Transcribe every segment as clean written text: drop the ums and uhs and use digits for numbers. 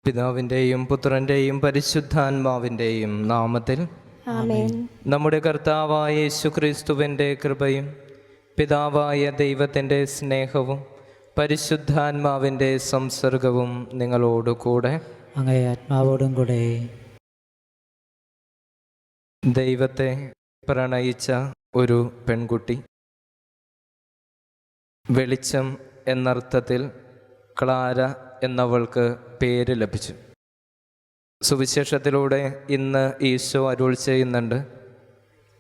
പിതാവിൻ്റെയും പുത്രൻ്റെയും പരിശുദ്ധാത്മാവിൻ്റെയും നാമത്തിൽ ആമേൻ. നമ്മുടെ കർത്താവായ യേശുക്രിസ്തുവിൻ്റെ കൃപയും പിതാവായ ദൈവത്തിൻ്റെ സ്നേഹവും പരിശുദ്ധാത്മാവിൻ്റെ സംസർഗവും നിങ്ങളോടുകൂടെ അങ്ങേ ആത്മാവോടും കൂടെ. ദൈവത്തെ പ്രണയിച്ച ഒരു പെൺകുട്ടി. വെളിച്ചം എന്നർത്ഥത്തിൽ ക്ലാര എന്നവൾക്ക് പേര് ലഭിച്ചു. സുവിശേഷത്തിലൂടെ ഇന്ന് ഈശോ അരുൾ ചെയ്യുന്നുണ്ട്,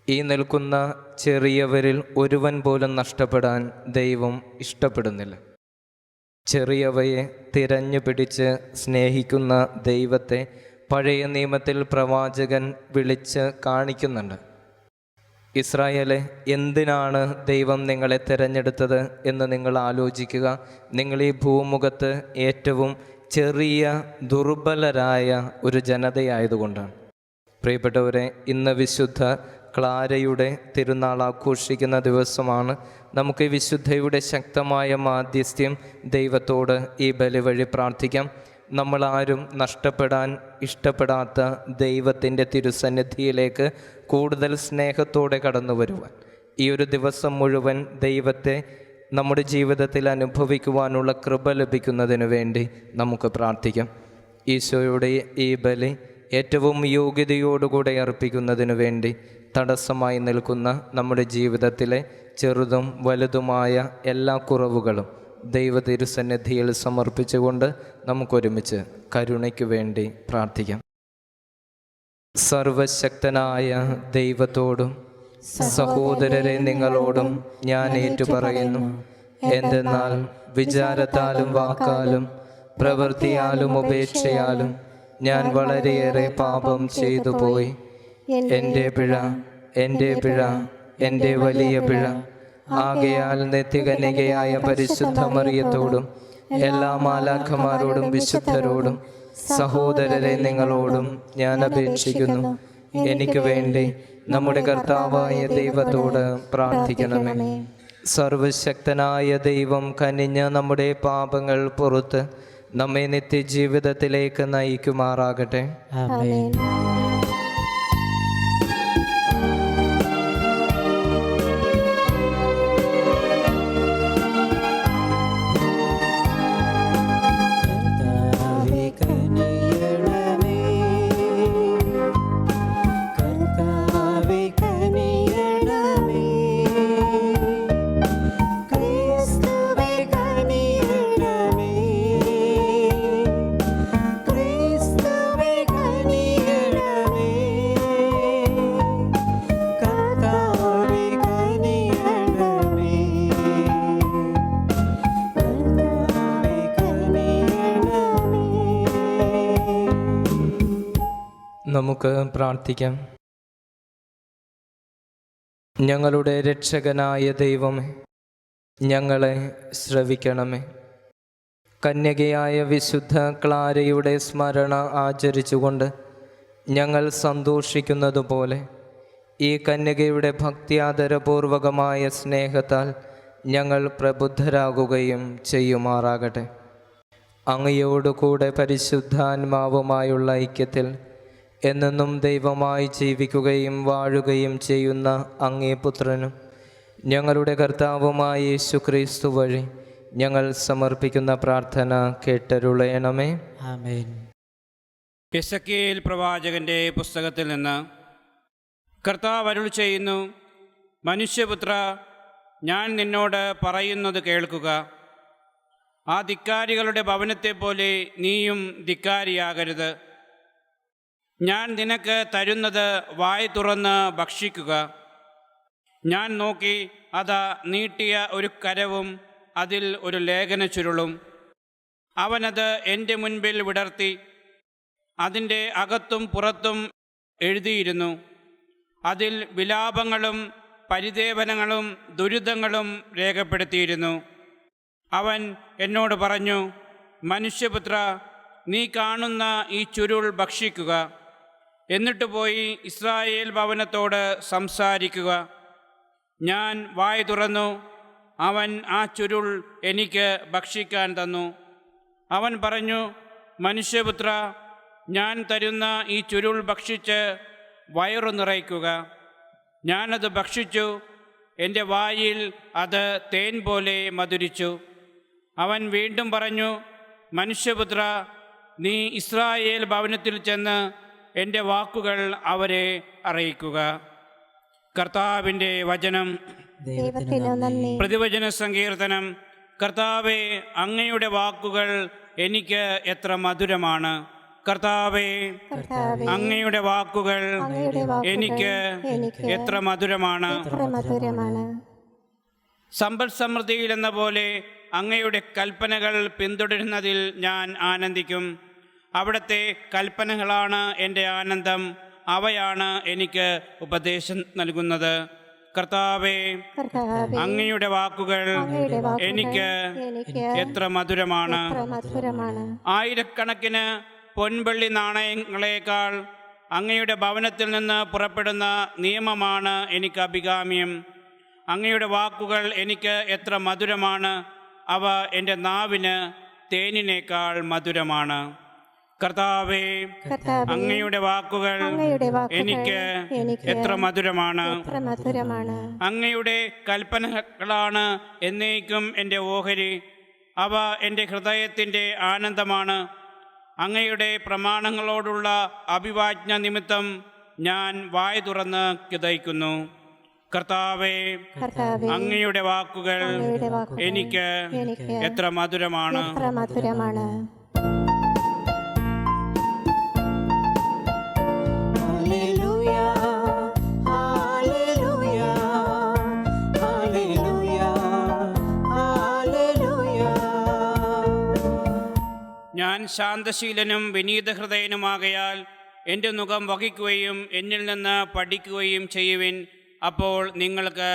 ഈ നിൽക്കുന്ന ചെറിയവരിൽ ഒരുവൻ പോലും നഷ്ടപ്പെടാൻ ദൈവം ഇഷ്ടപ്പെടുന്നില്ല. ചെറിയവയെ തിരഞ്ഞു പിടിച്ച് സ്നേഹിക്കുന്ന ദൈവത്തെ പഴയ നിയമത്തിൽ പ്രവാചകൻ വിളിച്ച് കാണിക്കുന്നുണ്ട്. ഇസ്രായേലെ, എന്തിനാണ് ദൈവം നിങ്ങളെ തിരഞ്ഞെടുത്തത് എന്ന് നിങ്ങൾ ആലോചിക്കുക. നിങ്ങൾ ഈ ഭൂമുഖത്ത് ഏറ്റവും ചെറിയ ദുർബലരായ ഒരു ജനതയായതുകൊണ്ടാണ്. പ്രിയപ്പെട്ടവരെ, ഇന്ന് വിശുദ്ധ ക്ലാരയുടെ തിരുനാൾ ആഘോഷിക്കുന്ന ദിവസമാണ്. നമുക്ക് ഈ വിശുദ്ധയുടെ ശക്തമായ മാധ്യസ്ഥ്യം ദൈവത്തോട് ഈ ബലി വഴി പ്രാർത്ഥിക്കാം. നമ്മളാരും നഷ്ടപ്പെടാൻ ഇഷ്ടപ്പെടാത്ത ദൈവത്തിൻ്റെ തിരുസന്നിധിയിലേക്ക് കൂടുതൽ സ്നേഹത്തോടെ കടന്നു വരുവാൻ, ഈ ഒരു ദിവസം മുഴുവൻ ദൈവത്തെ നമ്മുടെ ജീവിതത്തിൽ അനുഭവിക്കുവാനുള്ള കൃപ ലഭിക്കുന്നതിന് വേണ്ടി നമുക്ക് പ്രാർത്ഥിക്കാം. ഈശോയുടെ ഈ ബലി ഏറ്റവും യോഗ്യതയോടുകൂടെ അർപ്പിക്കുന്നതിന് വേണ്ടി തടസ്സമായി നിൽക്കുന്ന നമ്മുടെ ജീവിതത്തിലെ ചെറുതും വലുതുമായ എല്ലാ കുറവുകളും ദൈവ തിരുസന്നിധിയിൽ സമർപ്പിച്ചുകൊണ്ട് നമുക്കൊരുമിച്ച് കരുണയ്ക്ക് വേണ്ടി പ്രാർത്ഥിക്കാം. സർവശക്തനായ ദൈവത്തോടും സഹോദരരെ നിങ്ങളോടും ഞാൻ ഏറ്റുപറയുന്നു, എന്തെന്നാൽ വിചാരത്താലും വാക്കാലും പ്രവൃത്തിയാലും ഉപേക്ഷയാലും ഞാൻ വളരെയേറെ പാപം ചെയ്തു പോയി. എൻ്റെ പിഴ, എൻ്റെ പിഴ, എൻ്റെ വലിയ പിഴ. ആകയാൽ നിത്യകന്യകയായ പരിശുദ്ധ മറിയത്തോടും എല്ലാ മാലാഖമാരോടും വിശുദ്ധരോടും സഹോദരരെ നിങ്ങളോടും ഞാൻ അപേക്ഷിക്കുന്നു, എനിക്ക് വേണ്ടി നമ്മുടെ കർത്താവായ ദൈവത്തോട് പ്രാർത്ഥിക്കണമേ. സർവശക്തനായ ദൈവം കനിഞ്ഞ് നമ്മുടെ പാപങ്ങൾ പുറത്ത് നമ്മെ നിത്യജീവിതത്തിലേക്ക് നയിക്കുമാറാകട്ടെ. ആമേൻ. നമുക്ക് പ്രാർത്ഥിക്കാം. ഞങ്ങളുടെ രക്ഷകനായ ദൈവമേ, ഞങ്ങളെ ശ്രവിക്കണമേ. കന്യകയായ വിശുദ്ധ ക്ലാരയുടെ സ്മരണ ആചരിച്ചുകൊണ്ട് ഞങ്ങൾ സന്തോഷിക്കുന്നതുപോലെ ഈ കന്യകയുടെ ഭക്ത്യാദരപൂർവകമായ സ്നേഹത്താൽ ഞങ്ങൾ പ്രബുദ്ധരാകുകയും ചെയ്യുമാറാകട്ടെ. അങ്ങയോടുകൂടെ പരിശുദ്ധാത്മാവുമായുള്ള ഐക്യത്തിൽ എന്നെന്നും ദൈവമായി ജീവിക്കുകയും വാഴുകയും ചെയ്യുന്ന അങ്ങേ പുത്രനും ഞങ്ങളുടെ കർത്താവുമായ യേശുക്രിസ്തു വഴി ഞങ്ങൾ സമർപ്പിക്കുന്ന പ്രാർത്ഥന കേട്ടരുളയണമേ. ആമേൻ. എസെക്കിയേൽ പ്രവാചകന്റെ പുസ്തകത്തിൽ നിന്ന് കർത്താവ് അരുൾ ചെയ്യുന്നു, മനുഷ്യപുത്ര, ഞാൻ നിന്നോട് പറയുന്നത് കേൾക്കുക. ആ ധിക്കാരികളുടെ ഭവനത്തെപ്പോലെ നീയും ധിക്കാരിയാകരുത്. ഞാൻ നിനക്ക് തരുന്നത് വായ് തുറന്ന് ഭക്ഷിക്കുക. ഞാൻ നോക്കി, അതാ നീട്ടിയ ഒരു കരവും അതിൽ ഒരു ലേഖന ചുരുളും. അവനത് എൻ്റെ മുൻപിൽ വിടർത്തി. അതിൻ്റെ അകത്തും പുറത്തും എഴുതിയിരുന്നു. അതിൽ വിലാപങ്ങളും പരിദേവനങ്ങളും ദുരിതങ്ങളും രേഖപ്പെടുത്തിയിരുന്നു. അവൻ എന്നോട് പറഞ്ഞു, മനുഷ്യപുത്ര, നീ കാണുന്ന ഈ ചുരുൾ ഭക്ഷിക്കുക. എന്നിട്ട് പോയി ഇസ്രായേൽ ഭവനത്തോട് സംസാരിക്കുക. ഞാൻ വായ് തുറന്നു. അവൻ ആ ചുരുൾ എനിക്ക് ഭക്ഷിക്കാൻ തന്നു. അവൻ പറഞ്ഞു, മനുഷ്യപുത്ര, ഞാൻ തരുന്ന ഈ ചുരുൾ ഭക്ഷിച്ച് വയറു നിറയ്ക്കുക. ഞാനത് ഭക്ഷിച്ചു, എൻ്റെ വായിൽ അത് തേൻ പോലെ മധുരിച്ചു. അവൻ വീണ്ടും പറഞ്ഞു, മനുഷ്യപുത്ര, നീ ഇസ്രായേൽ ഭവനത്തിൽ ചെന്ന് എൻ്റെ വാക്കുകൾ അവരെ അറിയിക്കുക. കർത്താവിൻ്റെ വചനം. ദൈവത്തിന് നന്ദി. പ്രതിവചന സങ്കീർത്തനം. കർത്താവേ, അങ്ങയുടെ വാക്കുകൾ എനിക്ക് എത്ര മധുരമാണ്. കർത്താവേ, അങ്ങയുടെ വാക്കുകൾ എനിക്ക് എത്ര മധുരമാണ്. സമ്പൽ സമൃദ്ധിയിൽ എന്ന പോലെ അങ്ങയുടെ കൽപ്പനകൾ പിന്തുടരുന്നതിൽ ഞാൻ ആനന്ദിക്കും. അവിടുത്തെ കൽപ്പനകളാണ് എൻ്റെ ആനന്ദം. അവയാണ് എനിക്ക് ഉപദേശം നൽകുന്നത്. കർത്താവേ, അങ്ങയുടെ വാക്കുകൾ എനിക്ക് എത്ര മധുരമാണ്. ആയിരക്കണക്കിന് പൊൻവെള്ളി നാണയങ്ങളേക്കാൾ അങ്ങയുടെ ഭവനത്തിൽ നിന്ന് പുറപ്പെടുന്ന നിയമമാണ് എനിക്ക് അഭികാമ്യം. അങ്ങയുടെ വാക്കുകൾ എനിക്ക് എത്ര മധുരമാണ്. അവ എൻ്റെ നാവിന് തേനിനേക്കാൾ മധുരമാണ്. കർത്താവേ, അങ്ങയുടെ വാക്കുകൾ എനിക്ക് എത്ര മധുരമാണ്. അങ്ങയുടെ കൽപ്പനകളാണ് എന്നേക്കും എൻ്റെ ഓഹരി. അവ എൻ്റെ ഹൃദയത്തിൻ്റെ ആനന്ദമാണ്. അങ്ങയുടെ പ്രമാണങ്ങളോടുള്ള അഭിവാജ്ഞ നിമിത്തം ഞാൻ വായ തുറന്ന് കിതയ്ക്കുന്നു. കർത്താവേ, അങ്ങയുടെ വാക്കുകൾ എനിക്ക് എത്ര മധുരമാണ്. ഞാൻ ശാന്തശീലനും വിനീതഹൃദയനുമാകയാൽ എൻ്റെ മുഖം വഹിക്കുകയും എന്നിൽ നിന്ന് പഠിക്കുകയും ചെയ്യുവിൻ. അപ്പോൾ നിങ്ങൾക്ക്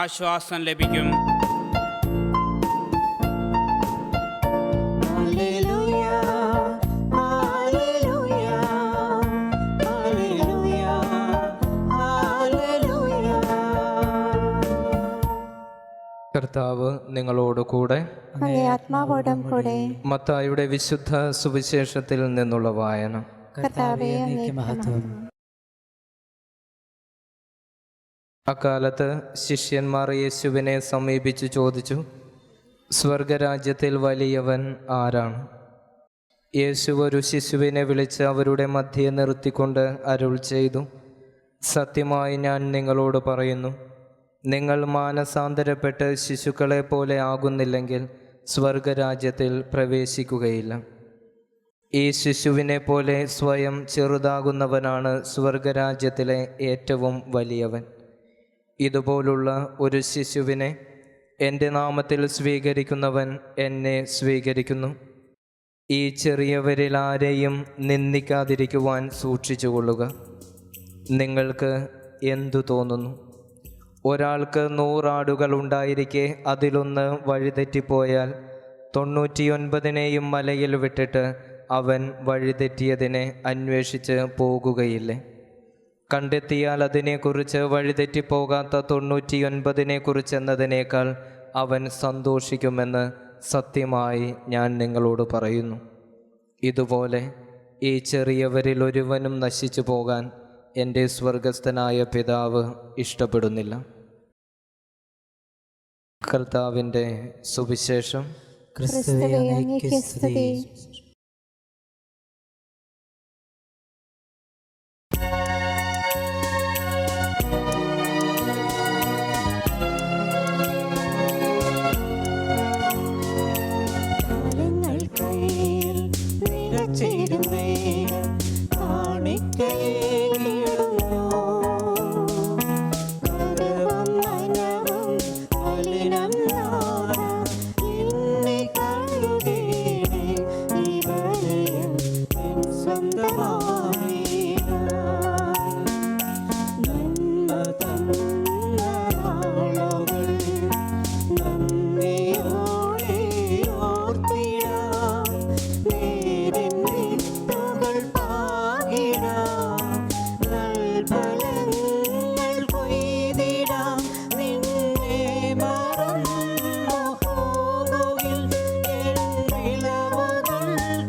ആശ്വാസം ലഭിക്കും. കർത്താവ് നിങ്ങളോട് കൂടെ. ആത്മാവോടും കൂടെ. മത്തായിയുടെ വിശുദ്ധ സുവിശേഷത്തിൽ നിന്നുള്ള വായന. കർത്താവേ, അങ്ങേക്ക് മഹത്വം. അക്കാലത്ത് ശിഷ്യന്മാർ യേശുവിനെ സമീപിച്ചു ചോദിച്ചു, സ്വർഗരാജ്യത്തിൽ വലിയവൻ ആരാണ്? യേശു ഒരു ശിശുവിനെ വിളിച്ച് അവരുടെ മധ്യേ നിർത്തിക്കൊണ്ട് അരുൾ ചെയ്തു, സത്യമായി ഞാൻ നിങ്ങളോട് പറയുന്നു, നിങ്ങൾ മാനസാന്തരപ്പെട്ട് ശിശുക്കളെ പോലെ ആകുന്നില്ലെങ്കിൽ സ്വർഗരാജ്യത്തിൽ പ്രവേശിക്കുകയില്ല. ഈ ശിശുവിനെ പോലെ സ്വയം ചെറുതാകുന്നവനാണ് സ്വർഗരാജ്യത്തിലെ ഏറ്റവും വലിയവൻ. ഇതുപോലുള്ള ഒരു ശിശുവിനെ എൻ്റെ നാമത്തിൽ സ്വീകരിക്കുന്നവൻ എന്നെ സ്വീകരിക്കുന്നു. ഈ ചെറിയവരിൽ ആരെയും നിന്ദിക്കാതിരിക്കുവാൻ സൂക്ഷിച്ചുകൊള്ളുക. നിങ്ങൾക്ക് എന്തു തോന്നുന്നു? ഒരാൾക്ക് 100 ആടുകൾ ഉണ്ടായിരിക്കെ അതിലൊന്ന് വഴിതെറ്റിപ്പോയാൽ 99 മലയിൽ വിട്ടിട്ട് അവൻ വഴിതെറ്റിയതിനെ അന്വേഷിച്ച് പോകുകയില്ലേ? കണ്ടെത്തിയാൽ അതിനെക്കുറിച്ച് വഴിതെറ്റിപ്പോകാത്ത 99 എന്നതിനേക്കാൾ അവൻ സന്തോഷിക്കുമെന്ന് സത്യമായി ഞാൻ നിങ്ങളോട് പറയുന്നു. ഇതുപോലെ ഈ ചെറിയവരിൽ ഒരുവനും നശിച്ചു പോകാൻ എൻ്റെ സ്വർഗസ്ഥനായ പിതാവ് ഇഷ്ടപ്പെടുന്നില്ല. കർത്താവിൻ്റെ സുവിശേഷം. ക്രിസ്തുവേ, അങ്ങേക്ക് സ്തുതി.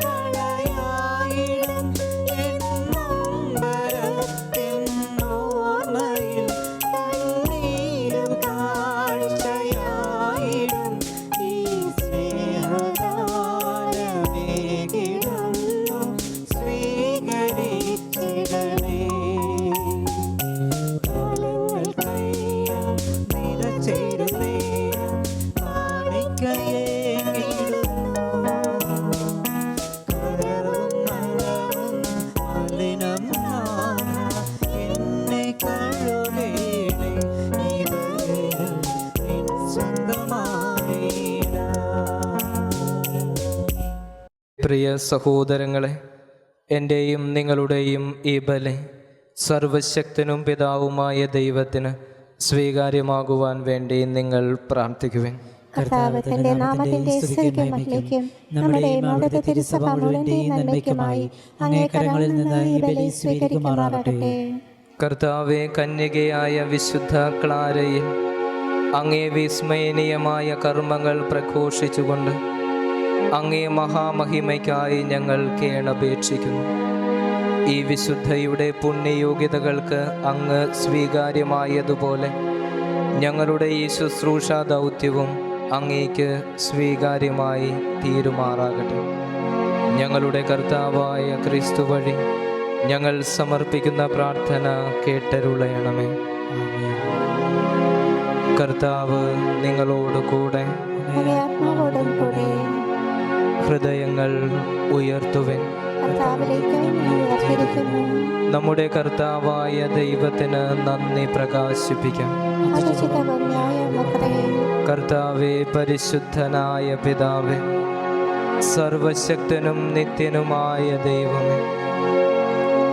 കളയാ പ്രിയ സഹോദരങ്ങളെ, എൻ്റെയും നിങ്ങളുടെയും ഈ ബലി സർവശക്തനും പിതാവുമായ ദൈവത്തിന് സ്വീകാര്യമാകുവാൻ വേണ്ടി നിങ്ങൾ പ്രാർത്ഥിക്കുവിൻ. കർത്താവ് തന്റെ നാമത്തിന്റെ സ്തുതിക്കും മഹിമയ്ക്കും നമ്മുടെയും അവിടുത്തെ തിരുസഭ മുഴുവന്റെയും നന്മയ്ക്കുമായി അങ്ങേ കരങ്ങളിൽ നിന്ന് ഈ ബലി സ്വീകരിക്കുമാറാകട്ടെ. കർത്താവെ, കന്യകയായ വിശുദ്ധ ക്ലാരയിൽ അങ്ങേ വിസ്മയനീയമായ കർമ്മങ്ങൾ പ്രഘോഷിച്ചുകൊണ്ട് അങ്ങേ മഹാമഹിമയ്ക്കായി ഞങ്ങൾ കേണപേക്ഷിക്കുന്നു. ഈ വിശുദ്ധയുടെ പുണ്യയോഗ്യതകൾക്ക് അങ്ങ് സ്വീകാര്യമായതുപോലെ ഞങ്ങളുടെ ഈ ശുശ്രൂഷ ദൗത്യവും അങ്ങേക്ക് സ്വീകാര്യമായി തീരുമാറാകട്ടെ. ഞങ്ങളുടെ കർത്താവായ ക്രിസ്തു വഴി ഞങ്ങൾ സമർപ്പിക്കുന്ന പ്രാർത്ഥന കേട്ടരുളയണമേ. കർത്താവ് നിങ്ങളോട് കൂടെ. അങ്ങേ ആത്മാവോടും കൂടെ. ഹൃദയങ്ങൾ ഉയർത്തുവിൻ. കർത്താവിലേക്ക് ഞങ്ങൾ ഉയർത്തിയിരിക്കുന്നു. നമ്മുടെ കർത്താവായ ദൈവത്തിന് നന്ദി പ്രകാശിപ്പിക്കാം. അനുചിതവും ന്യായവുമത്രേ. കർത്താവേ, പരിശുദ്ധനായ പിതാവേ, സർവശക്തനും നിത്യനുമായ ദൈവമേ,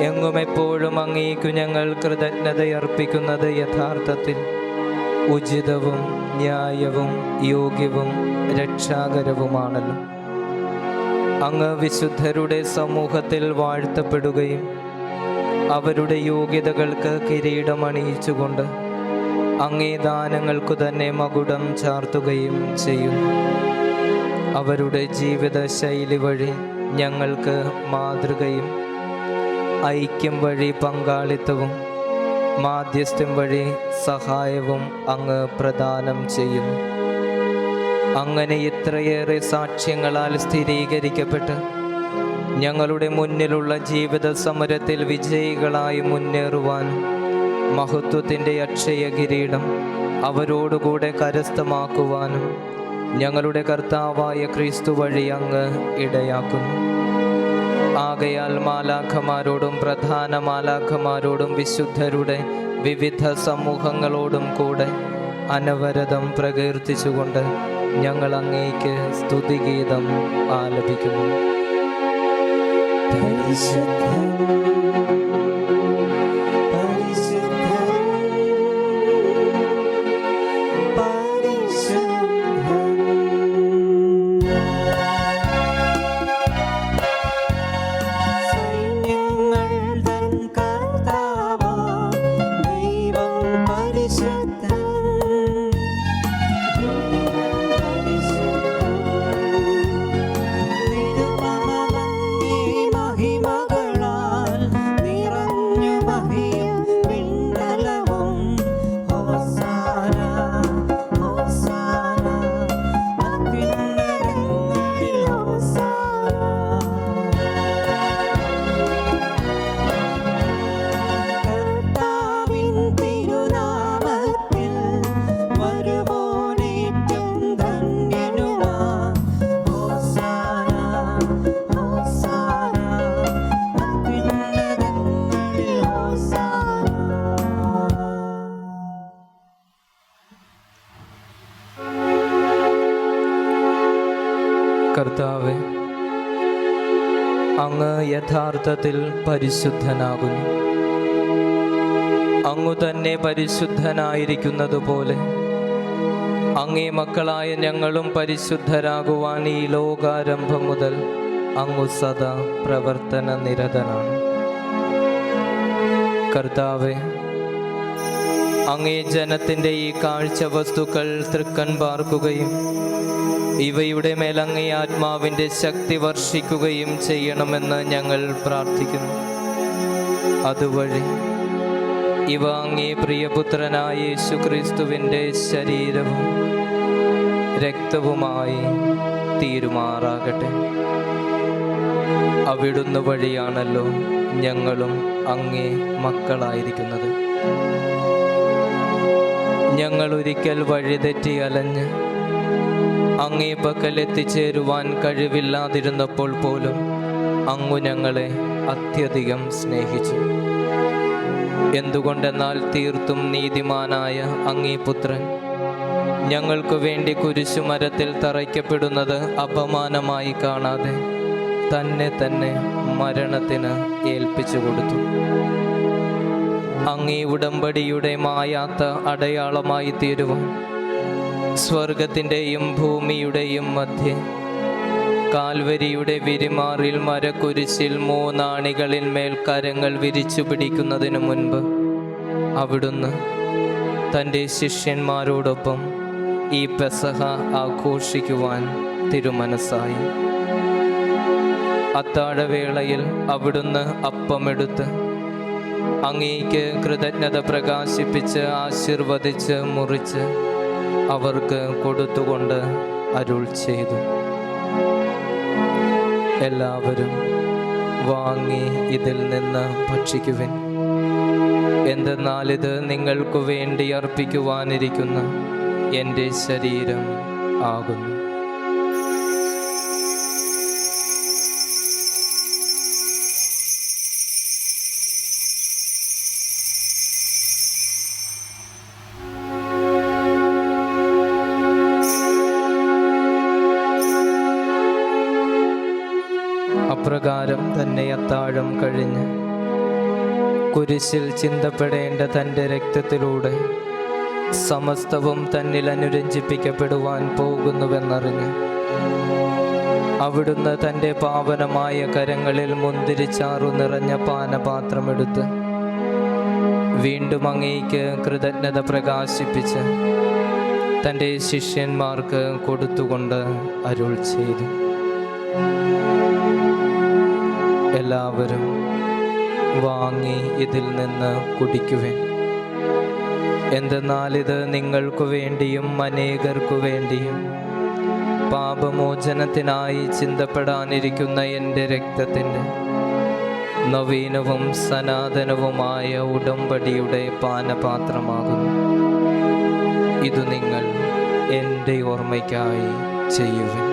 എങ്ങും എപ്പോഴും അങ്ങേക്കു ഞങ്ങൾ കൃതജ്ഞതയർപ്പിക്കുന്നത് യഥാർത്ഥത്തിൽ ഉചിതവും ന്യായവും യോഗ്യവും രക്ഷാകരവുമാണല്ലോ. അങ്ങ് വിശുദ്ധരുടെ സമൂഹത്തിൽ വാഴ്ത്തപ്പെടുകയും അവരുടെ യോഗ്യതകൾക്ക് കിരീടമണിയിച്ചുകൊണ്ട് അങ്ങേ ദാനങ്ങൾക്കു തന്നെ മകുടം ചാർത്തുകയും ചെയ്യുന്നു. അവരുടെ ജീവിത ശൈലി വഴി ഞങ്ങൾക്ക് മാതൃകയും ഐക്യം വഴി പങ്കാളിത്തവും മാധ്യസ്ഥ്യം വഴി സഹായവും അങ്ങ് പ്രദാനം ചെയ്യുന്നു. അങ്ങനെ ഇത്രയേറെ സാക്ഷ്യങ്ങളാൽ സ്ഥിരീകരിക്കപ്പെട്ട് ഞങ്ങളുടെ മുന്നിലുള്ള ജീവിത സമരത്തിൽ വിജയികളായി മുന്നേറുവാനും മഹത്വത്തിൻ്റെ അക്ഷയ കിരീടം അവരോടുകൂടെ കരസ്ഥമാക്കുവാനും ഞങ്ങളുടെ കർത്താവായ ക്രിസ്തു വഴി അങ്ങ് ഇടയാക്കുന്നു. ആകയാൽ മാലാഖമാരോടും പ്രധാന മാലാഖമാരോടും വിശുദ്ധരുടെ വിവിധ സമൂഹങ്ങളോടും കൂടെ അനവരതം പ്രകീർത്തിച്ചുകൊണ്ട് ഞങ്ങൾ അങ്ങേക്ക് സ്തുതിഗീതം ആലപിക്കുന്നു. കർത്താവേ, അങ്ങ് യഥാർത്ഥത്തിൽ പരിശുദ്ധനാകുന്നു. അങ്ങു തന്നെ പരിശുദ്ധനായിരിക്കുന്നതുപോലെ അങ്ങേ മക്കളായ ഞങ്ങളും പരിശുദ്ധരാകുവാൻ ഈ ലോകാരംഭം മുതൽ അങ്ങു സദാ പ്രവർത്തന നിരതനാണ്. കർത്താവേ, അങ്ങേ ജനത്തിൻ്റെ ഈ കാഴ്ച വസ്തുക്കൾ തൃക്കൺ പാർക്കുകയും ഇവയുടെ മേലങ്ങേ ആത്മാവിൻ്റെ ശക്തി വർഷിക്കുകയും ചെയ്യണമെന്ന് ഞങ്ങൾ പ്രാർത്ഥിക്കുന്നു. അതുവഴി ഇവ അങ്ങേ പ്രിയപുത്രനായ യേശുക്രിസ്തുവിൻ്റെ ശരീരവും രക്തവുമായി തീരുമാറാകട്ടെ. അവിടുന്ന് വഴിയാണല്ലോ ഞങ്ങളും അങ്ങേ മക്കളായിരിക്കുന്നത്. ഞങ്ങൾ ഒരിക്കൽ വഴിതെറ്റി അലഞ്ഞ് അങ്ങേ പക്കൽ എത്തിച്ചേരുവാൻ കഴിവില്ലാതിരുന്നപ്പോൾ പോലും അങ്ങു ഞങ്ങളെ അത്യധികം സ്നേഹിച്ചു. എന്തുകൊണ്ടെന്നാൽ തീർത്തും നീതിമാനായ അങ്ങേ പുത്രൻ ഞങ്ങൾക്കു വേണ്ടി കുരിശുമരത്തിൽ തറയ്ക്കപ്പെടുന്നത് അപമാനമായി കാണാതെ തന്നെ തന്നെ മരണത്തിന് ഏൽപ്പിച്ചു കൊടുത്തു. അങ്ങേ ഉടമ്പടിയുടെ മായാത്ത അടയാളമായി തീരുവാൻ സ്വർഗത്തിൻ്റെയും ഭൂമിയുടെയും മധ്യേ കാൽവരിയുടെ വിരിമാറിൽ മരക്കുരിശിൽ 3 ആണികളിന്മേൽ കരങ്ങൾ വിരിച്ചു പിടിക്കുന്നതിനു മുൻപ് അവിടുന്ന് തൻ്റെ ശിഷ്യന്മാരോടൊപ്പം ഈ പെസഹ ആഘോഷിക്കുവാൻ തിരുമനസ്സായി. അത്താഴവേളയിൽ അവിടുന്ന് അപ്പമെടുത്ത് അങ്ങേക്ക് കൃതജ്ഞത പ്രകാശിപ്പിച്ച് ആശീർവദിച്ച് മുറിച്ച് അവർക്ക് കൊടുത്തുകൊണ്ട് അരുൾ ചെയ്തു, എല്ലാവരും വാങ്ങി ഇതിൽ നിന്ന് ഭക്ഷിക്കുവിൻ. എന്തെന്നാൽ ഇത് നിങ്ങൾക്ക് വേണ്ടി അർപ്പിക്കുവാനിരിക്കുന്ന എൻ്റെ ശരീരം ആകുന്നു. അപ്രകാരം തന്നെ അത്താഴം കഴിഞ്ഞ് കുരിശിൽ ചിന്തപ്പെടേണ്ട തൻ്റെ രക്തത്തിലൂടെ സമസ്തവും തന്നിൽ അനുരഞ്ജിപ്പിക്കപ്പെടുവാൻ പോകുന്നുവെന്നറിഞ്ഞ് അവിടുന്ന് തൻ്റെ പാവനമായ കരങ്ങളിൽ മുന്തിരിച്ചാറു നിറഞ്ഞ പാനപാത്രമെടുത്ത് വീണ്ടും അങ്ങേക്ക് കൃതജ്ഞത പ്രകാശിപ്പിച്ച് തൻ്റെ ശിഷ്യന്മാർക്ക് കൊടുത്തുകൊണ്ട് അരുൾ ചെയ്തു, എല്ലാവരും വാങ്ങി ഇതിൽ നിന്ന് കുടിക്കുവിൻ. എന്തെന്നാൽ ഇത് നിങ്ങൾക്ക് വേണ്ടിയും അനേകർക്കു വേണ്ടിയും പാപമോചനത്തിനായി ചിന്തപ്പെടാനിരിക്കുന്ന എൻ്റെ രക്തത്തിൻ്റെ നവീനവും സനാതനവുമായ ഉടമ്പടിയുടെ പാനപാത്രമാകുന്നു. ഇത് നിങ്ങൾ എൻ്റെ ഓർമ്മയ്ക്കായി ചെയ്യുവിൻ.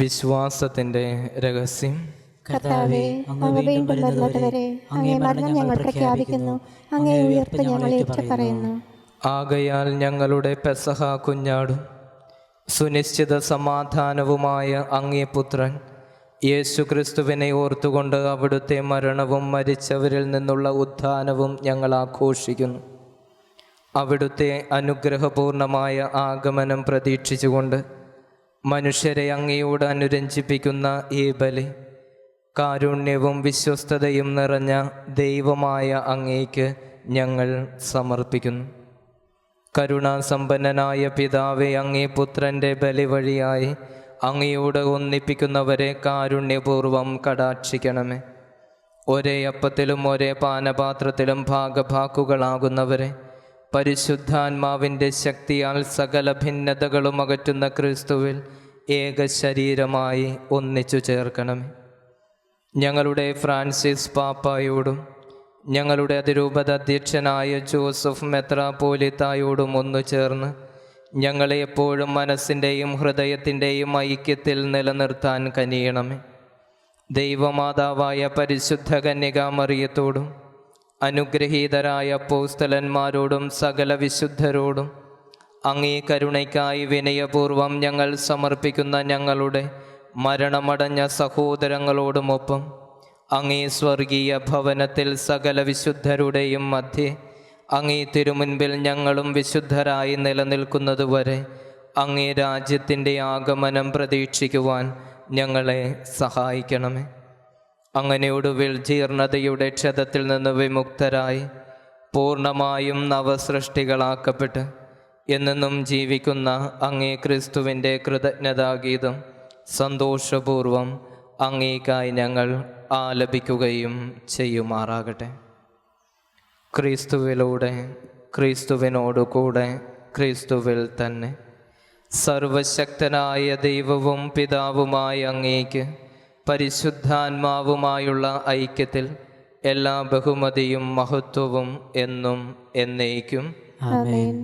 വിശ്വാസത്തിൻ്റെ രഹസ്യം. കർത്താവേ, അങ്ങ് വീണ്ടും വരുന്നതുവരെ അങ്ങേ മരണം ഞങ്ങൾ പ്രഖ്യാപിക്കുന്നു, അങ്ങേ ഉയർപ്പ് ഞങ്ങൾ ഏറ്റുപറയുന്നു. ആകയാൽ ഞങ്ങളുടെ പെസഹ കുഞ്ഞാടും സുനിശ്ചിത സമാധാനവുമായ അങ്ങേ പുത്രൻ യേശുക്രിസ്തുവിനെ ഓർത്തുകൊണ്ട് അവിടുത്തെ മരണവും മരിച്ചവരിൽ നിന്നുള്ള ഉത്ഥാനവും ഞങ്ങൾ ആഘോഷിക്കുന്നു. അവിടുത്തെ അനുഗ്രഹപൂർണമായ ആഗമനം പ്രതീക്ഷിച്ചുകൊണ്ട് മനുഷ്യരെ അങ്ങയോട് അനുരഞ്ജിപ്പിക്കുന്ന ഈ ബലി കാരുണ്യവും വിശ്വസ്തതയും നിറഞ്ഞ ദൈവമായ അങ്ങേക്ക് ഞങ്ങൾ സമർപ്പിക്കുന്നു. കരുണാസമ്പന്നനായ പിതാവേ, അങ്ങേ പുത്രൻ്റെ ബലി വഴിയായി അങ്ങയോട് ഒന്നിപ്പിക്കുന്നവരെ കാരുണ്യപൂർവം കടാക്ഷിക്കണമേ. ഒരേ അപ്പത്തിലും ഒരേ പാനപാത്രത്തിലും ഭാഗഭാക്കുകളാകുന്നവരെ പരിശുദ്ധാത്മാവിൻ്റെ ശക്തിയാൽ സകല ഭിന്നതകളും അകറ്റുന്ന ക്രിസ്തുവിൽ ഏക ശരീരമായി ഒന്നിച്ചു ചേർക്കണമേ. ഞങ്ങളുടെ ഫ്രാൻസിസ് പാപ്പായോടും ഞങ്ങളുടെ അതിരൂപത അധ്യക്ഷനായ ജോസഫ് മെത്രാപ്പോലിത്തായോടും ഒന്നു ചേർന്ന് ഞങ്ങളെ എപ്പോഴും മനസ്സിൻ്റെയും ഹൃദയത്തിൻ്റെയും ഐക്യത്തിൽ നിലനിർത്താൻ കനിയണമേ. ദൈവമാതാവായ പരിശുദ്ധ കന്യകാമറിയത്തോടും അനുഗ്രഹീതരായ അപ്പോസ്തലന്മാരോടും സകല വിശുദ്ധരോടും അങ്ങേ കരുണയ്ക്കായി വിനയപൂർവം ഞങ്ങൾ സമർപ്പിക്കുന്ന ഞങ്ങളുടെ മരണമടഞ്ഞ സഹോദരങ്ങളോടുമൊപ്പം അങ്ങേ സ്വർഗീയ ഭവനത്തിൽ സകല വിശുദ്ധരുടെയും മധ്യേ അങ്ങേ തിരുമുൻപിൽ ഞങ്ങളും വിശുദ്ധരായി നിലനിൽക്കുന്നതുവരെ അങ്ങേ രാജ്യത്തിൻ്റെ ആഗമനം പ്രതീക്ഷിക്കുവാൻ ഞങ്ങളെ സഹായിക്കണമേ. അങ്ങനെ ഒടുവിൽ ജീർണതയുടെ ക്ഷതത്തിൽ നിന്ന് വിമുക്തരായി പൂർണ്ണമായും നവസൃഷ്ടികളാക്കപ്പെട്ട് എന്നെന്നും ജീവിക്കുന്ന അങ്ങേ ക്രിസ്തുവിൻ്റെ കൃതജ്ഞതാഗീതം സന്തോഷപൂർവം അങ്ങേക്കായി ഞങ്ങൾ ആലപിക്കുകയും ചെയ്യുമാറാകട്ടെ. ക്രിസ്തുവിലൂടെ, ക്രിസ്തുവിനോടുകൂടെ, ക്രിസ്തുവിൽ തന്നെ സർവശക്തനായ ദൈവവും പിതാവുമായ അങ്ങേക്ക് പരിശുദ്ധാത്മാവുമായുള്ള ഐക്യത്തിൽ എല്ലാ ബഹുമതിയും മഹത്വവും എന്നും എന്നേക്കും ആമേൻ.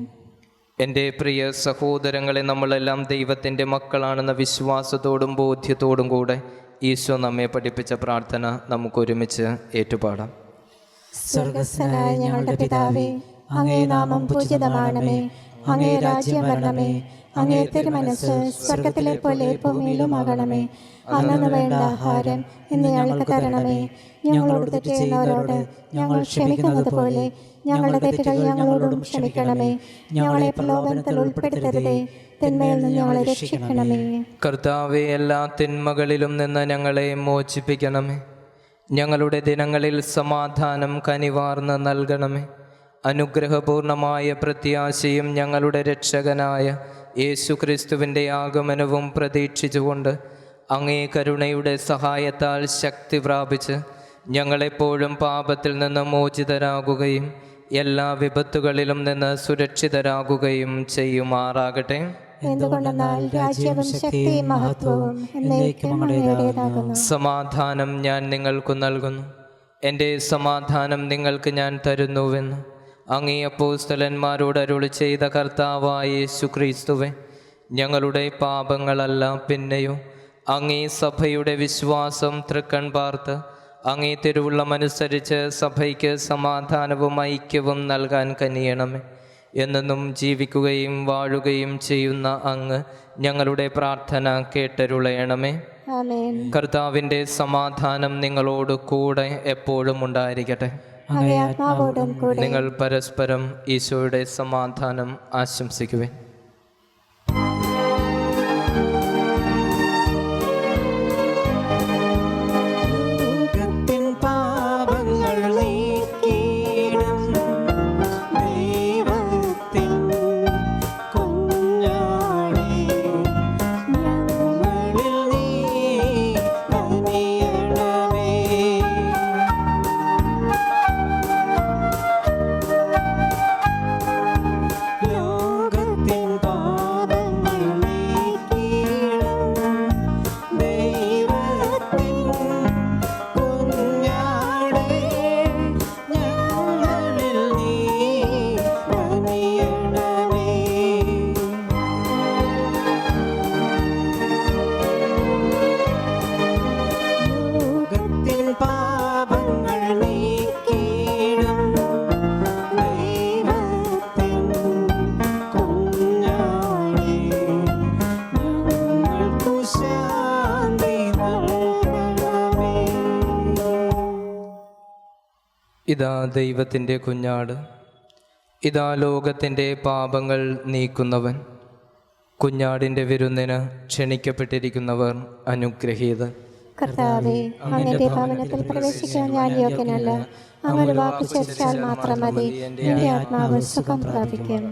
എൻ്റെ പ്രിയ സഹോദരങ്ങളെ, നമ്മളെല്ലാം ദൈവത്തിൻ്റെ മക്കളാണെന്ന വിശ്വാസത്തോടും ബോധ്യത്തോടും കൂടെ ഈശോ നമ്മെ പഠിപ്പിച്ച പ്രാർത്ഥന നമുക്കൊരുമിച്ച് ഏറ്റുപാടാം. സ്വർഗസ്ഥനായ ഞങ്ങളുടെ പിതാവേ, അങ്ങേ നാമം പൂജിതമാണമേ. അങ്ങേ രാജ്യം വരണമേ. അങ്ങേ തിരുമനസ്സ് സ്വർഗത്തിലെ പോലെ ഭൂമിയിലുമാകണമേ. അന്നു വേണ്ട ആഹാരം ഇന്ന് ഞങ്ങൾക്ക് തരണമേ. ഞങ്ങളോട് തെറ്റ് ചെയ്യുന്നവരോട് ഞങ്ങൾ ക്ഷമിക്കുന്നത് പോലെ ഞങ്ങളുടെ തെറ്റുകൾ ഞങ്ങളോടും ക്ഷമിക്കണമേ. ഞങ്ങളെ പ്രലോഭനത്തിൽ ഉൾപ്പെടുത്തരുതേ, തിന്മയിൽ നിന്ന് ഞങ്ങളെ രക്ഷിക്കണമേ. കർത്താവേ, എല്ലാ തിന്മകളിലും നിന്ന് ഞങ്ങളെ മോചിപ്പിക്കണമേ. ഞങ്ങളുടെ ദിനങ്ങളിൽ സമാധാനം കനിവാർന്ന് നൽകണമേ. അനുഗ്രഹപൂർണമായ പ്രത്യാശയും ഞങ്ങളുടെ രക്ഷകനായ യേശുക്രിസ്തുവിൻ്റെ ആഗമനവും പ്രതീക്ഷിച്ചുകൊണ്ട് അങ്ങേ കരുണയുടെ സഹായത്താൽ ശക്തി പ്രാപിച്ച് ഞങ്ങളെപ്പോഴും പാപത്തിൽ നിന്ന് മോചിതരാകുകയും എല്ലാ വിപത്തുകളിലും നിന്ന് സുരക്ഷിതരാകുകയും ചെയ്യുമാറാകട്ടെ. എന്തുകൊണ്ടെന്നാൽ രാജ്യവും ശക്തിയും മഹത്വവും എന്നേക്കും അങ്ങയുടേതാകുന്നു. സമാധാനം ഞാൻ നിങ്ങൾക്ക് നൽകുന്നു, എൻ്റെ സമാധാനം നിങ്ങൾക്ക് ഞാൻ തരുന്നുവെന്ന് അങ്ങേ അപ്പോസ്തലന്മാരോട് അരുളി ചെയ്ത കർത്താവായ യേശുക്രിസ്തുവേ, ഞങ്ങളുടെ പാപങ്ങളല്ല പിന്നെയോ അങ്ങേ സഭയുടെ വിശ്വാസം തൃക്കൺ പാർത്ത് അങ്ങേ തിരുവുള്ളമനുസരിച്ച് സഭയ്ക്ക് സമാധാനവും ഐക്യവും നൽകാൻ കനിയണമേ. എന്നെന്നും ജീവിക്കുകയും വാഴുകയും ചെയ്യുന്ന അങ്ങ് ഞങ്ങളുടെ പ്രാർത്ഥന കേട്ടരുളയണമേ. കർത്താവിൻ്റെ സമാധാനം നിങ്ങളോട് കൂടെ എപ്പോഴും ഉണ്ടായിരിക്കട്ടെ. നിങ്ങൾ പരസ്പരം ഈശോയുടെ സമാധാനം ആശംസിക്കുവിൻ. ഇതാ ദൈവത്തിൻ്റെ കുഞ്ഞാട്, ഇതാ ലോകത്തിൻ്റെ പാപങ്ങൾ നീക്കുന്നവൻ. കുഞ്ഞാടിൻ്റെ വിരുന്നിന് ക്ഷണിക്കപ്പെട്ടിരിക്കുന്നവർ അനുഗ്രഹീതർ. കർത്താവേ, അങ്ങയുടെ ഭവനത്തിൽ പ്രവേശിക്കാൻ ഞാൻ യോഗ്യനല്ല. അങ്ങ് ഒരു വാക്ക് ചൊരിച്ചാൽ മാത്രം മതി, എൻ്റെ ആത്മാവ് സുഖം പ്രാപിക്കും.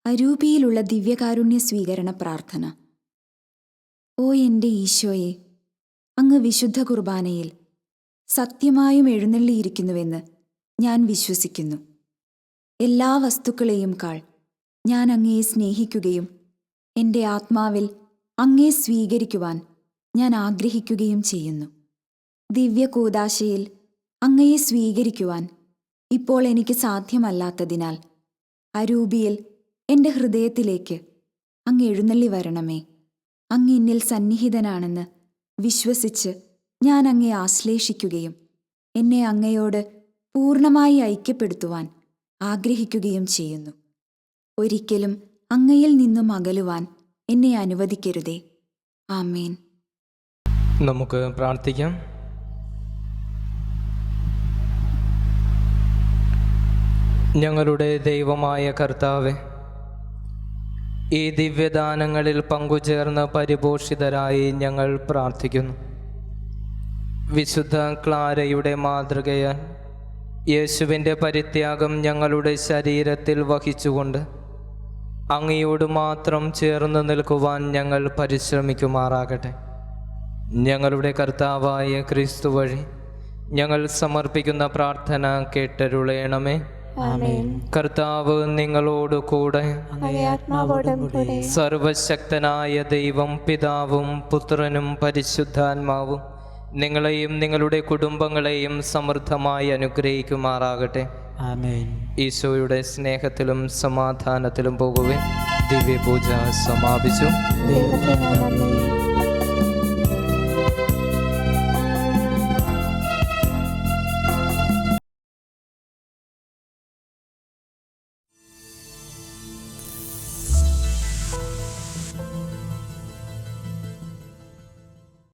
അരൂപിയിലുള്ള ദിവ്യകാരുണ്യ സ്വീകരണ പ്രാർത്ഥന. ഓ എൻ്റെ ഈശോയെ, അങ്ങ് വിശുദ്ധ കുർബാനയിൽ സത്യമായും എഴുന്നള്ളിയിരിക്കുന്നുവെന്ന് ഞാൻ വിശ്വസിക്കുന്നു. എല്ലാ വസ്തുക്കളെയും കാൾ ഞാൻ അങ്ങയെ സ്നേഹിക്കുകയും എൻ്റെ ആത്മാവിൽ അങ്ങയെ സ്വീകരിക്കുവാൻ ഞാൻ ആഗ്രഹിക്കുകയും ചെയ്യുന്നു. ദിവ്യ കൂദാശയിൽ അങ്ങയെ സ്വീകരിക്കുവാൻ ഇപ്പോൾ എനിക്ക് സാധ്യമല്ലാത്തതിനാൽ അരൂപിയിൽ എൻ്റെ ഹൃദയത്തിലേക്ക് അങ്ങ് എഴുന്നള്ളി വരണമേ. അങ്ങ് എന്നിൽ സന്നിഹിതനാണെന്ന് വിശ്വസിച്ച് ഞാൻ അങ്ങയെ ആശ്ലേഷിക്കുകയും എന്നെ അങ്ങയോട് പൂർണ്ണമായി ഐക്യപ്പെടുത്തുവാൻ ആഗ്രഹിക്കുകയും ചെയ്യുന്നു. ഒരിക്കലും അങ്ങയിൽ നിന്നും അകലുവാൻ എന്നെ അനുവദിക്കരുതേ. ആമേൻ. നമുക്ക് പ്രാർത്ഥിക്കാം. ഞങ്ങളുടെ ദൈവമായ കർത്താവേ, ഈ ദിവ്യദാനങ്ങളിൽ പങ്കുചേർന്ന് പരിപോഷിതരായി ഞങ്ങൾ പ്രാർത്ഥിക്കുന്നു. വിശുദ്ധ ക്ലാരയുടെ മാതൃകയാൽ യേശുവിൻ്റെ പരിത്യാഗം ഞങ്ങളുടെ ശരീരത്തിൽ വഹിച്ചുകൊണ്ട് അങ്ങയോട് മാത്രം ചേർന്ന് നിൽക്കുവാൻ ഞങ്ങൾ പരിശ്രമിക്കുമാറാകട്ടെ. ഞങ്ങളുടെ കർത്താവായ ക്രിസ്തു വഴി ഞങ്ങൾ സമർപ്പിക്കുന്ന പ്രാർത്ഥന കേട്ടരുളേണമേ. ആമേൻ. കർത്താവ് നിങ്ങളോട് കൂടെ. അങ്ങേ ആത്മാവോടും കൂടെ. സർവശക്തനായ ദൈവം പിതാവും പുത്രനും പരിശുദ്ധാത്മാവും നിങ്ങളെയും നിങ്ങളുടെ കുടുംബങ്ങളെയും സമൃദ്ധമായി അനുഗ്രഹിക്കുമാറാകട്ടെ. ആമേൻ. ഈശോയുടെ സ്നേഹത്തിലും സമാധാനത്തിലും പോകുവിൻ. ദിവ്യപൂജ സമാപിച്ചു. ദൈവത്തിന് നന്ദി.